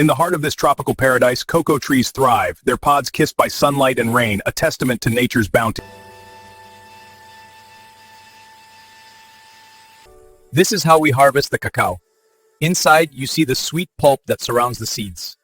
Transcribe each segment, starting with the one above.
In the heart of this tropical paradise, cocoa trees thrive, their pods kissed by sunlight and rain, a testament to nature's bounty. This is how we harvest the cacao. Inside, you see the sweet pulp that surrounds the seeds.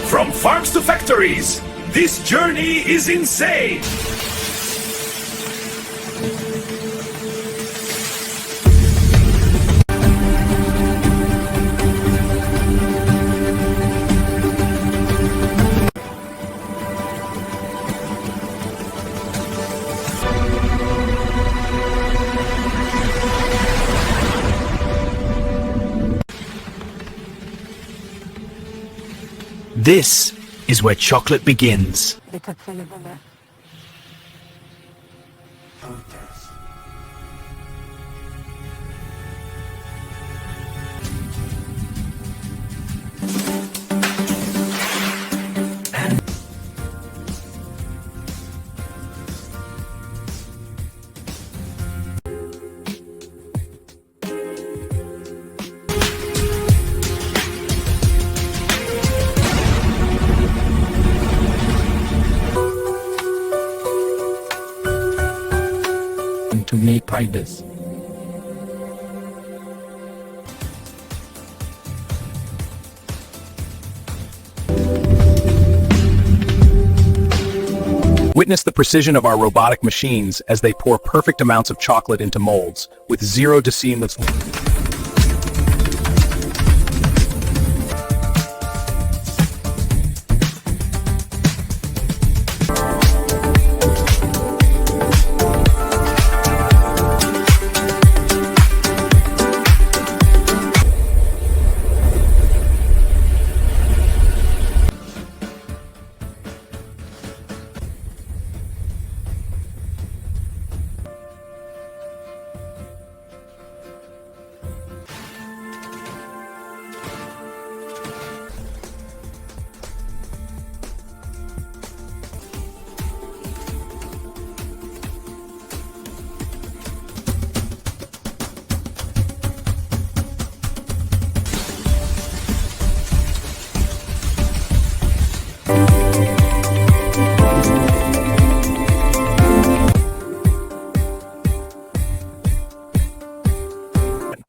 From farms to factories, this journey is insane! This is where chocolate begins. To make prizes. Witness the precision of our robotic machines as they pour perfect amounts of chocolate into molds, with zero to seamless.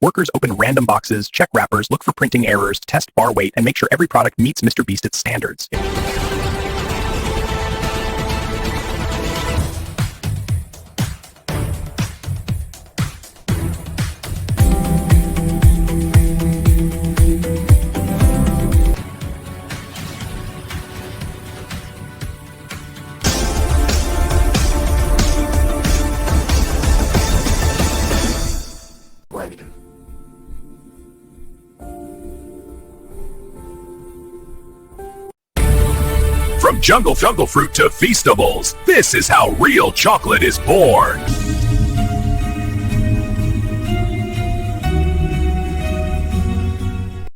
Workers open random boxes, check wrappers, look for printing errors, test bar weight, and make sure every product meets MrBeast's standards. From jungle fruit to Feastables, this is how real chocolate is born.